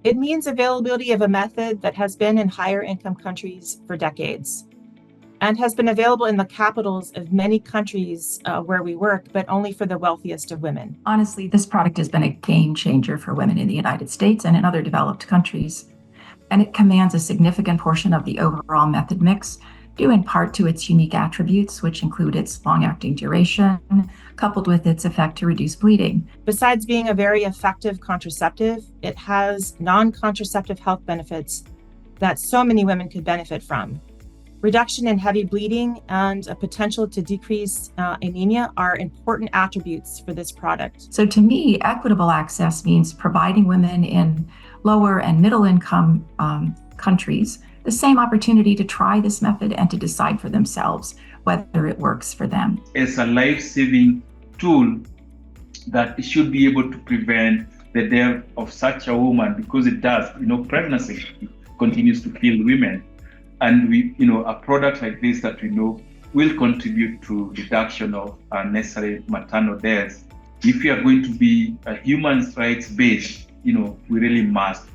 It means availability of a method that has been in higher income countries for decades and has been available in the capitals of many countries where we work, but only for the wealthiest of women. Honestly, this product has been a game changer for women in the United States and in other developed countries, and it commands a significant portion of the overall method mix, due in part to its unique attributes, which include its long-acting duration, coupled with its effect to reduce bleeding. Besides being a very effective contraceptive, it has non-contraceptive health benefits that so many women could benefit from. Reduction in heavy bleeding and a potential to decrease anemia are important attributes for this product. So to me, equitable access means providing women in lower and middle income countries the same opportunity to try this method and to decide for themselves whether it works for them. It's a life-saving tool that should be able to prevent the death of such a woman, because it does. Pregnancy continues to kill women. And a product like this that we know will contribute to reduction of unnecessary maternal deaths. If we are going to be a human rights based, we really must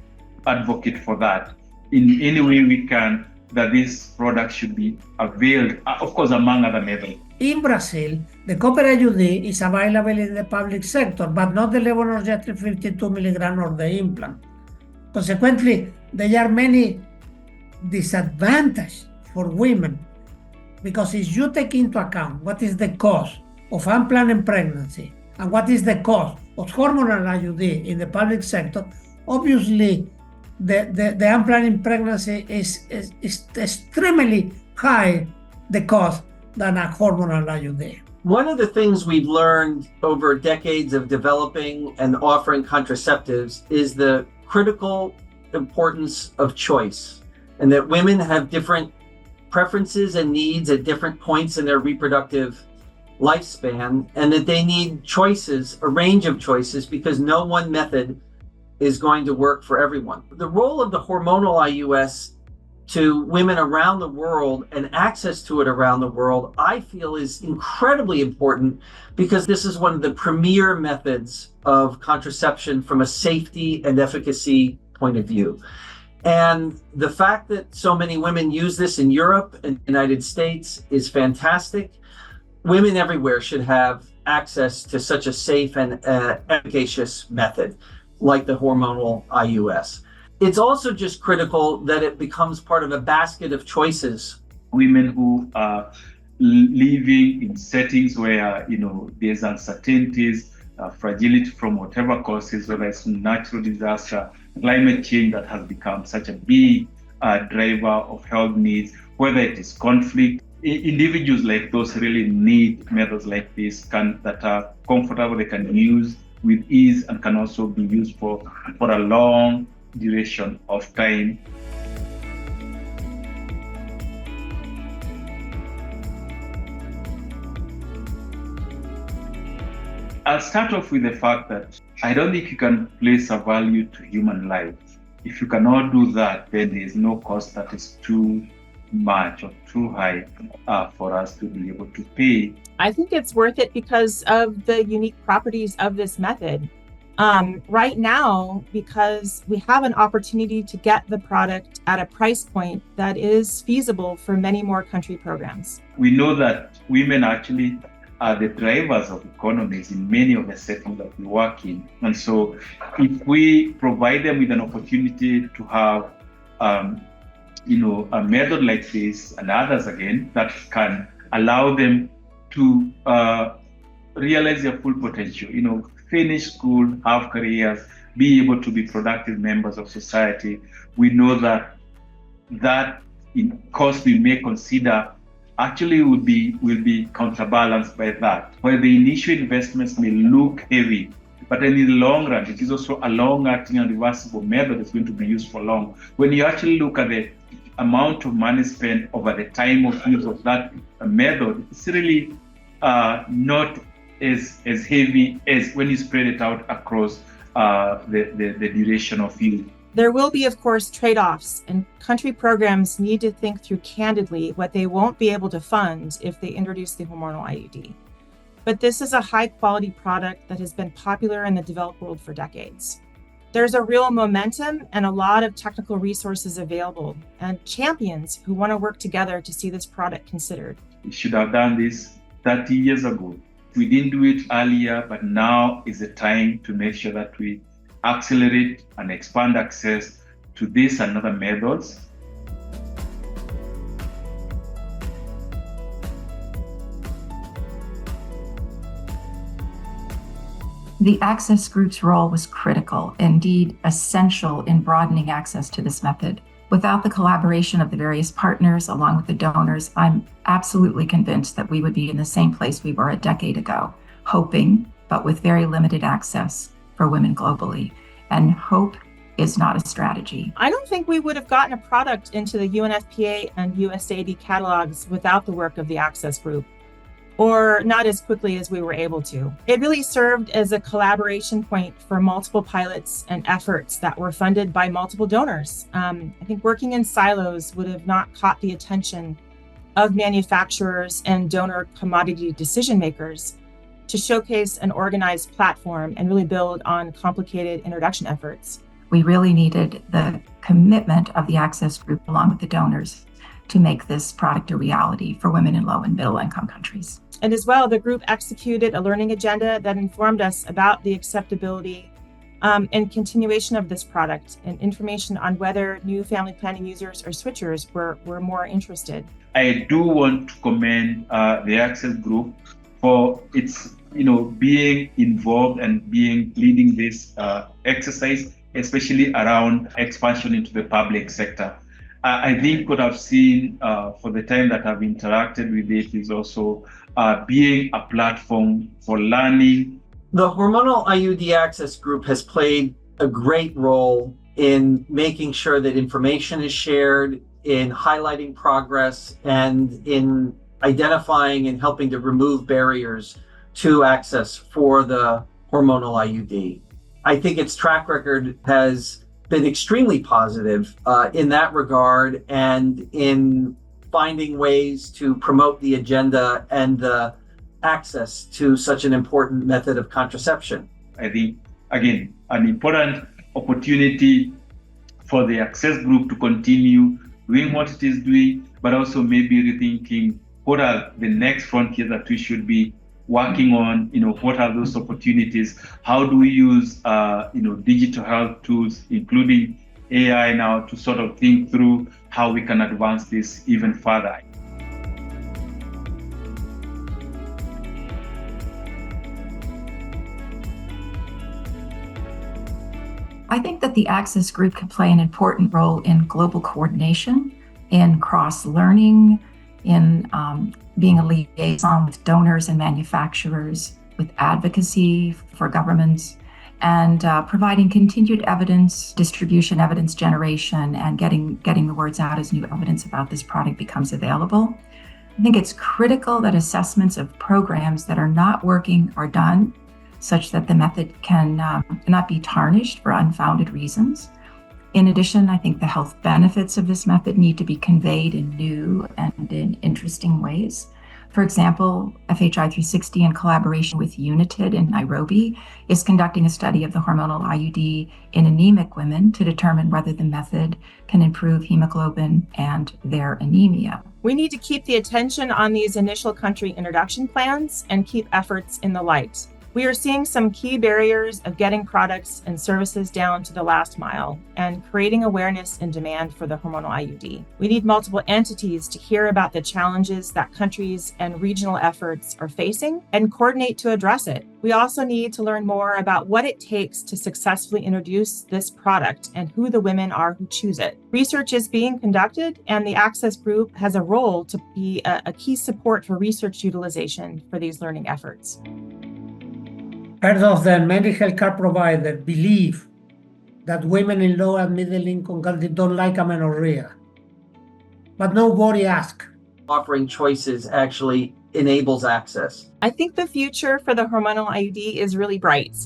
advocate for that in any way we can, that this product should be availed, of course, among other methods. In Brazil, the copper HIUD is available in the public sector, but not the levonorgestrel 52 milligram or the implant. Consequently, there are many disadvantage for women, because if you take into account what is the cost of unplanned pregnancy and what is the cost of hormonal IUD in the public sector, obviously the unplanned pregnancy is extremely high, the cost, than a hormonal IUD. One of the things we've learned over decades of developing and offering contraceptives is the critical importance of choice, and that women have different preferences and needs at different points in their reproductive lifespan, and that they need choices, a range of choices, because no one method is going to work for everyone. The role of the hormonal IUS to women around the world and access to it around the world, I feel, is incredibly important, because this is one of the premier methods of contraception from a safety and efficacy point of view. And the fact that so many women use this in Europe and the United States is fantastic. Women everywhere should have access to such a safe and efficacious method like the hormonal IUS. It's also just critical that it becomes part of a basket of choices. Women who are living in settings where there's uncertainties, fragility from whatever causes, whether it's natural disaster, climate change that has become such a big driver of health needs, whether it is conflict. Individuals like those really need methods like this that are comfortable, they can use with ease, and can also be used for a long duration of time. I'll start off with the fact that I don't think you can place a value to human life. If you cannot do that, then there is no cost that is too much or too high for us to be able to pay. I think it's worth it because of the unique properties of this method. Right now, because we have an opportunity to get the product at a price point that is feasible for many more country programs. We know that women actually are the drivers of economies in many of the settings that we work in. And so if we provide them with an opportunity to have a method like this and others again that can allow them to realize their full potential, finish school, have careers, be able to be productive members of society, we know that in cost we may consider actually will be counterbalanced by that. Where the initial investments may look heavy, but then in the long run, it is also a long-acting and reversible method that's going to be used for long. When you actually look at the amount of money spent over the time of use of that method, it's really not as heavy as when you spread it out across the duration of use. There will be, of course, trade-offs, and country programs need to think through candidly what they won't be able to fund if they introduce the hormonal IUD. But this is a high-quality product that has been popular in the developed world for decades. There's a real momentum and a lot of technical resources available and champions who want to work together to see this product considered. We should have done this 30 years ago. We didn't do it earlier, but now is the time to make sure that we accelerate and expand access to this and other methods. The access group's role was critical, indeed essential in broadening access to this method. Without the collaboration of the various partners along with the donors, I'm absolutely convinced that we would be in the same place we were a decade ago, hoping, but with very limited access for women globally. And hope is not a strategy. I don't think we would have gotten a product into the UNFPA and USAID catalogs without the work of the access group, or not as quickly as we were able to. It really served as a collaboration point for multiple pilots and efforts that were funded by multiple donors. I think working in silos would have not caught the attention of manufacturers and donor commodity decision makers to showcase an organized platform and really build on complicated introduction efforts. We really needed the commitment of the access group along with the donors to make this product a reality for women in low and middle income countries. And as well, the group executed a learning agenda that informed us about the acceptability and continuation of this product and information on whether new family planning users or switchers were more interested. I do want to commend the access group for its being involved and leading this exercise, especially around expansion into the public sector. I think what I've seen for the time that I've interacted with it is also being a platform for learning. The Hormonal IUD Access Group has played a great role in making sure that information is shared, in highlighting progress, and in identifying and helping to remove barriers to access for the hormonal IUD. I think its track record has been extremely positive in that regard and in finding ways to promote the agenda and the access to such an important method of contraception. I think, again, an important opportunity for the access group to continue doing what it is doing, but also maybe rethinking what are the next frontiers that we should be working on. What are those opportunities? How do we use digital health tools, including AI now, to sort of think through how we can advance this even further? I think that the access group can play an important role in global coordination, in cross-learning, in being a liaison with donors and manufacturers, with advocacy for governments, and providing continued evidence distribution, evidence generation, and getting the words out as new evidence about this product becomes available. I think it's critical that assessments of programs that are not working are done such that the method can not be tarnished for unfounded reasons. In addition, I think the health benefits of this method need to be conveyed in new and in interesting ways. For example, FHI 360, in collaboration with UNITID in Nairobi, is conducting a study of the hormonal IUD in anemic women to determine whether the method can improve hemoglobin and their anemia. We need to keep the attention on these initial country introduction plans and keep efforts in the light. We are seeing some key barriers of getting products and services down to the last mile and creating awareness and demand for the hormonal IUD. We need multiple entities to hear about the challenges that countries and regional efforts are facing and coordinate to address it. We also need to learn more about what it takes to successfully introduce this product and who the women are who choose it. Research is being conducted, and the Access Group has a role to be a key support for research utilization for these learning efforts. Part of the many healthcare providers believe that women in low and middle income countries don't like amenorrhea, but nobody asks. Offering choices actually enables access. I think the future for the hormonal IUD is really bright.